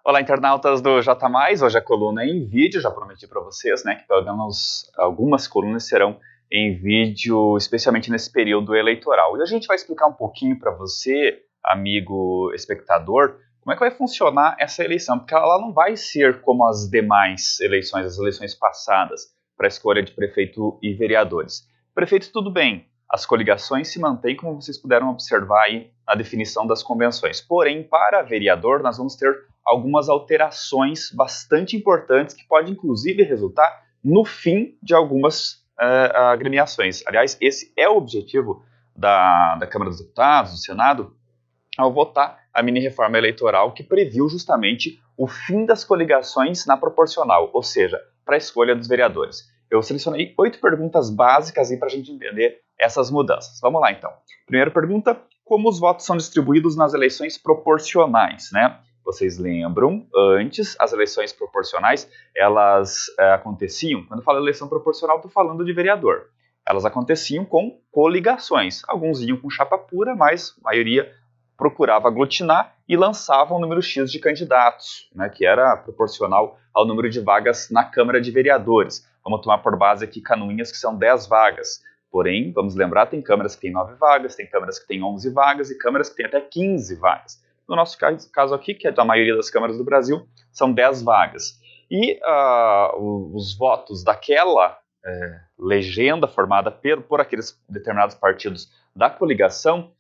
Olá, internautas do J+, hoje a coluna é em vídeo, já prometi para vocês, né, que pelo menos algumas colunas serão em vídeo, especialmente nesse período eleitoral. E a gente vai explicar um pouquinho para você, amigo espectador, como é que vai funcionar essa eleição, porque ela não vai ser como as demais eleições, as eleições passadas, para a escolha de prefeito e vereadores. Prefeito, tudo bem, as coligações se mantêm, como vocês puderam observar aí na definição das convenções. Porém, para vereador, nós vamos ter algumas alterações bastante importantes que podem, inclusive, resultar no fim de algumas agremiações. Aliás, esse é o objetivo da Câmara dos Deputados, do Senado, ao votar a mini-reforma eleitoral que previu justamente o fim das coligações na proporcional, ou seja, para a escolha dos vereadores. Eu selecionei 8 perguntas básicas para a gente entender essas mudanças. Vamos lá, então. Primeira pergunta, como os votos são distribuídos nas eleições proporcionais, né? Vocês lembram, antes, as eleições proporcionais, elas aconteciam, quando eu falo eleição proporcional, estou falando de vereador. Elas aconteciam com coligações. Alguns iam com chapa pura, mas a maioria procurava aglutinar e lançava um número X de candidatos, né, que era proporcional ao número de vagas na Câmara de Vereadores. Vamos tomar por base aqui Canoinhas, que são 10 vagas. Porém, vamos lembrar, tem câmaras que têm 9 vagas, tem câmaras que têm 11 vagas e câmaras que têm até 15 vagas. No nosso caso aqui, que é da maioria das câmaras do Brasil, são 10 vagas. E os votos daquela legenda formada por aqueles determinados partidos da coligação,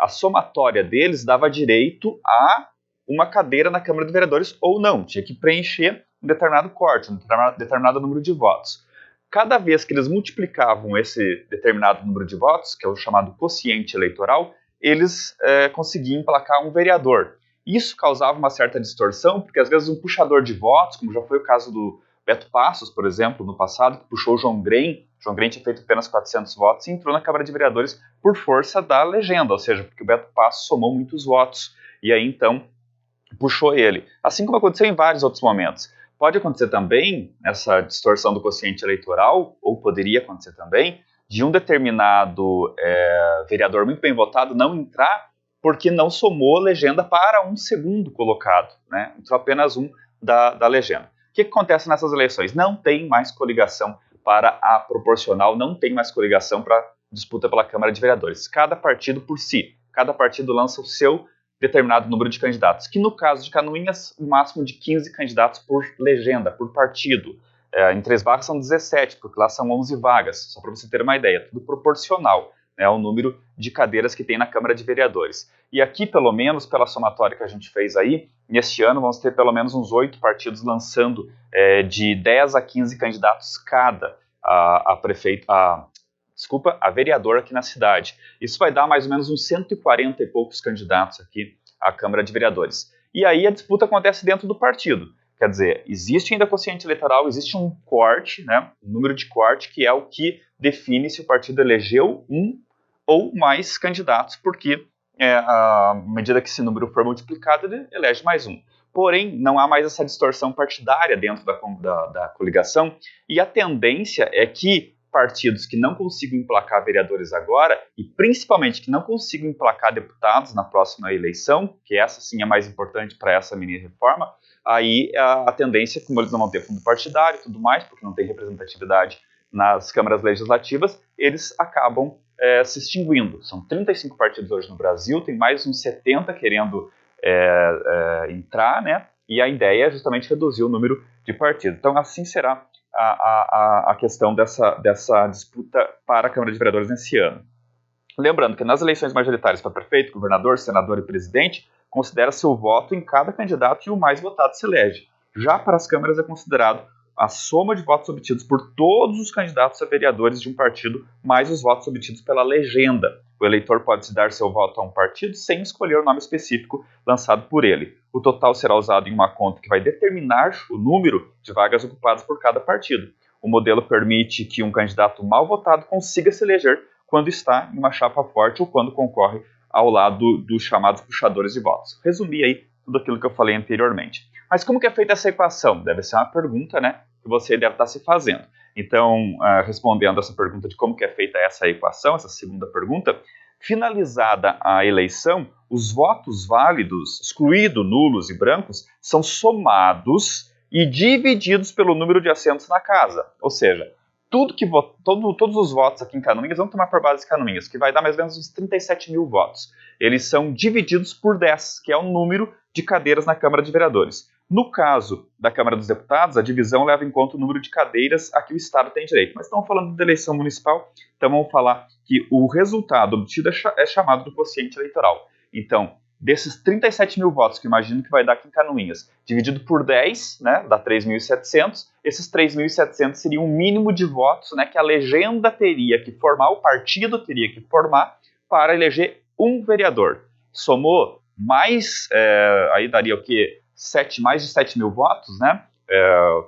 a somatória deles dava direito a uma cadeira na Câmara de Vereadores ou não. Tinha que preencher um determinado corte, um determinado número de votos. Cada vez que eles multiplicavam esse determinado número de votos, que é o chamado quociente eleitoral, eles conseguiam emplacar um vereador. Isso causava uma certa distorção, porque às vezes um puxador de votos, como já foi o caso do Beto Passos, por exemplo, no passado, que puxou o João Grem tinha feito apenas 400 votos e entrou na Câmara de Vereadores por força da legenda, ou seja, porque o Beto Passos somou muitos votos, e aí então puxou ele. Assim como aconteceu em vários outros momentos. Pode acontecer também, essa distorção do quociente eleitoral, ou poderia acontecer também, de um determinado vereador muito bem votado não entrar porque não somou legenda para um segundo colocado, né? Entrou apenas um da legenda. O que acontece nessas eleições? Não tem mais coligação para a proporcional, não tem mais coligação para disputa pela Câmara de Vereadores. Cada partido por si, cada partido lança o seu determinado número de candidatos, que no caso de Canoinhas, o máximo de 15 candidatos por legenda, por partido. Em Três Barras são 17, porque lá são 11 vagas, só para você ter uma ideia, tudo proporcional, né, ao número de cadeiras que tem na Câmara de Vereadores. E aqui, pelo menos, pela somatória que a gente fez aí, neste ano vamos ter pelo menos uns 8 partidos lançando de 10 a 15 candidatos cada a vereador aqui na cidade. Isso vai dar mais ou menos uns 140 e poucos candidatos aqui à Câmara de Vereadores. E aí a disputa acontece dentro do partido. Quer dizer, existe ainda quociente eleitoral, existe um corte, né, um número de corte, que é o que define se o partido elegeu um ou mais candidatos, porque à medida que esse número for multiplicado, ele elege mais um. Porém, não há mais essa distorção partidária dentro da coligação, e a tendência é que partidos que não consigam emplacar vereadores agora, e principalmente que não consigam emplacar deputados na próxima eleição, que essa sim é mais importante para essa mini-reforma, aí a tendência, como eles não vão ter fundo partidário e tudo mais, porque não tem representatividade nas câmaras legislativas, eles acabam se extinguindo. São 35 partidos hoje no Brasil, tem mais uns 70 querendo entrar, né? E a ideia é justamente reduzir o número de partidos. Então, assim será a questão dessa disputa para a Câmara de Vereadores nesse ano. Lembrando que nas eleições majoritárias para prefeito, governador, senador e presidente, considera-se o voto em cada candidato e o mais votado se elege. Já para as câmaras é considerado a soma de votos obtidos por todos os candidatos a vereadores de um partido, mais os votos obtidos pela legenda. O eleitor pode dar seu voto a um partido sem escolher o nome específico lançado por ele. O total será usado em uma conta que vai determinar o número de vagas ocupadas por cada partido. O modelo permite que um candidato mal votado consiga se eleger quando está em uma chapa forte ou quando concorre ao lado dos chamados puxadores de votos. Resumi aí tudo aquilo que eu falei anteriormente. Mas como que é feita essa equação? Deve ser uma pergunta, né, que você deve estar se fazendo. Então, respondendo essa pergunta de como que é feita essa equação, essa segunda pergunta, Finalizada a eleição, os votos válidos, excluído nulos e brancos, são somados e divididos pelo número de assentos na casa. Ou seja, todos os votos aqui em Canoinhas, vamos tomar por base Canoinhas, que vai dar mais ou menos uns 37 mil votos. Eles são divididos por 10, que é o número de cadeiras na Câmara de Vereadores. No caso da Câmara dos Deputados, a divisão leva em conta o número de cadeiras a que o Estado tem direito. Mas estamos falando de eleição municipal, então vamos falar que o resultado obtido é chamado do quociente eleitoral. Então, desses 37 mil votos, que eu imagino que vai dar aqui em Canoinhas, dividido por 10, né, dá 3.700, esses 3.700 seriam o mínimo de votos, né, que a legenda teria que formar, o partido teria que formar, para eleger um vereador. Somou mais, aí daria o quê? Mais de 7 mil votos, né?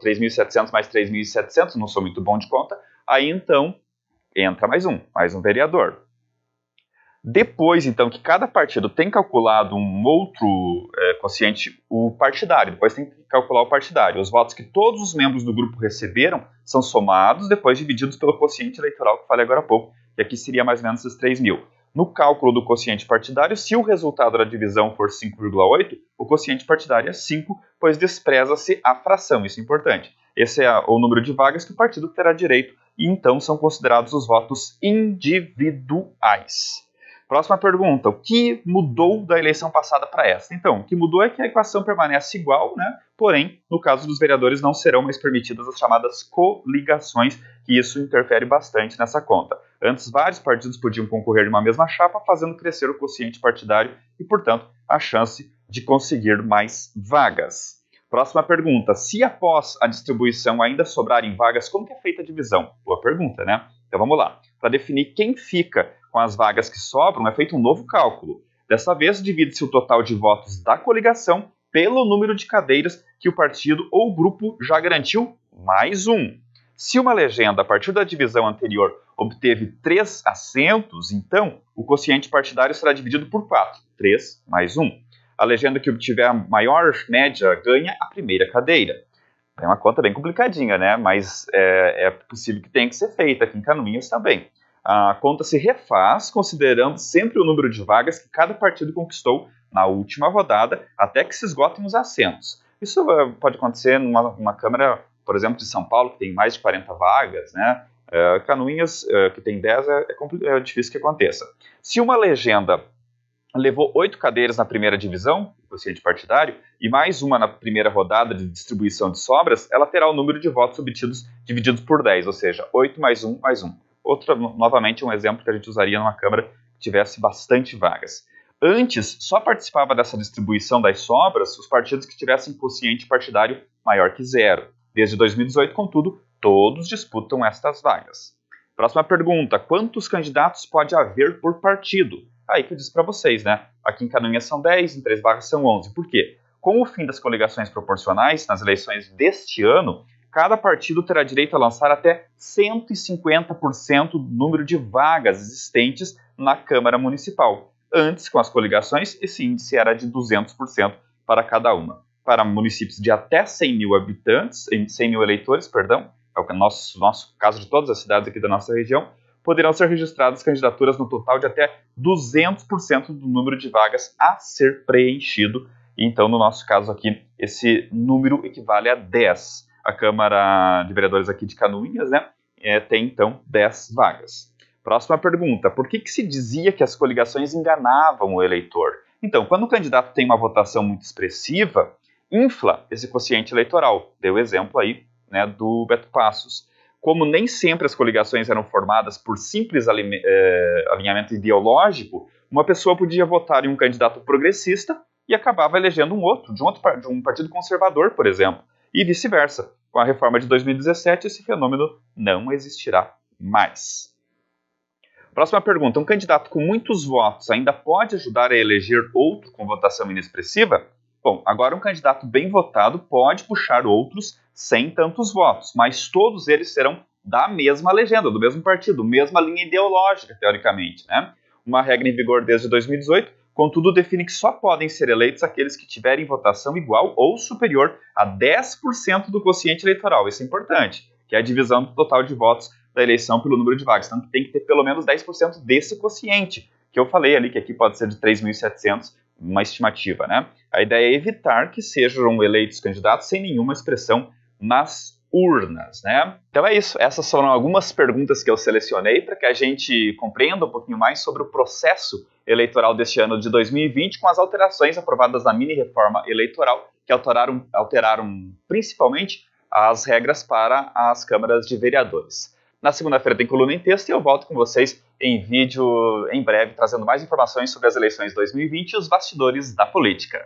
3.700 mais 3.700, não sou muito bom de conta. Aí, então, entra mais um vereador. Depois, então, que cada partido tem calculado um outro quociente, o partidário, depois tem que calcular o partidário. Os votos que todos os membros do grupo receberam são somados, depois divididos pelo quociente eleitoral que falei agora há pouco, que aqui seria mais ou menos esses 3 mil. No cálculo do quociente partidário, se o resultado da divisão for 5,8, o quociente partidário é 5, pois despreza-se a fração, isso é importante. Esse é o número de vagas que o partido terá direito, e então são considerados os votos individuais. Próxima pergunta, o que mudou da eleição passada para esta? Então, o que mudou é que a equação permanece igual, né? Porém, no caso dos vereadores, não serão mais permitidas as chamadas coligações, que isso interfere bastante nessa conta. Antes, vários partidos podiam concorrer em uma mesma chapa, fazendo crescer o quociente partidário e, portanto, a chance de conseguir mais vagas. Próxima pergunta, se após a distribuição ainda sobrarem vagas, como que é feita a divisão? Boa pergunta, né? Então vamos lá. Para definir quem fica com as vagas que sobram, é feito um novo cálculo. Dessa vez, divide-se o total de votos da coligação pelo número de cadeiras que o partido ou grupo já garantiu, mais um. Se uma legenda, a partir da divisão anterior, obteve 3 assentos, então o quociente partidário será dividido por 4. 3 mais 1. A legenda que obtiver a maior média ganha a primeira cadeira. É uma conta bem complicadinha, né? Mas é possível que tenha que ser feita aqui em Canoinhas também. A conta se refaz considerando sempre o número de vagas que cada partido conquistou na última rodada, até que se esgotem os assentos. Isso pode acontecer numa Câmara, por exemplo, de São Paulo, que tem mais de 40 vagas, né? Canoinhas, que tem 10, é difícil que aconteça. Se uma legenda levou 8 cadeiras na primeira divisão, quociente partidário, e mais uma na primeira rodada de distribuição de sobras, ela terá o número de votos obtidos divididos por 10, ou seja, 8 mais 1 mais 1. Novamente, um exemplo que a gente usaria numa Câmara que tivesse bastante vagas. Antes, só participava dessa distribuição das sobras os partidos que tivessem quociente partidário maior que 0. Desde 2018, contudo, todos disputam estas vagas. Próxima pergunta, quantos candidatos pode haver por partido? Aí que eu disse para vocês, né? Aqui em Canoinhas são 10, em 3 vagas são 11. Por quê? Com o fim das coligações proporcionais, nas eleições deste ano, cada partido terá direito a lançar até 150% do número de vagas existentes na Câmara Municipal. Antes, com as coligações, esse índice era de 200% para cada uma. Para municípios de até 100 mil habitantes, 100 mil eleitores, perdão, é o nosso caso de todas as cidades aqui da nossa região, poderão ser registradas candidaturas no total de até 200% do número de vagas a ser preenchido. Então, no nosso caso aqui, esse número equivale a 10. A Câmara de Vereadores aqui de Canoinhas, né, tem, então, 10 vagas. Próxima pergunta, por que se dizia que as coligações enganavam o eleitor? Então, quando o candidato tem uma votação muito expressiva, infla esse quociente eleitoral. Deu o exemplo aí, né, do Beto Passos. Como nem sempre as coligações eram formadas por simples alinhamento ideológico, uma pessoa podia votar em um candidato progressista e acabava elegendo de um partido conservador, por exemplo, e vice-versa. Com a reforma de 2017, esse fenômeno não existirá mais. Próxima pergunta, um candidato com muitos votos ainda pode ajudar a eleger outro com votação inexpressiva? Bom, agora um candidato bem votado pode puxar outros sem tantos votos, mas todos eles serão da mesma legenda, do mesmo partido, mesma linha ideológica, teoricamente, né? Uma regra em vigor desde 2018, contudo, define que só podem ser eleitos aqueles que tiverem votação igual ou superior a 10% do quociente eleitoral. Isso é importante, que é a divisão do total de votos da eleição pelo número de vagas. Então, tem que ter pelo menos 10% desse quociente. que eu falei ali, que aqui pode ser de 3.700, uma estimativa, né? A ideia é evitar que sejam eleitos candidatos sem nenhuma expressão nas urnas, né? Então é isso, essas foram algumas perguntas que eu selecionei para que a gente compreenda um pouquinho mais sobre o processo eleitoral deste ano de 2020 com as alterações aprovadas na mini-reforma eleitoral que alteraram principalmente as regras para as câmaras de vereadores. Na segunda-feira tem coluna em texto e eu volto com vocês em vídeo em breve, trazendo mais informações sobre as eleições 2020 e os bastidores da política.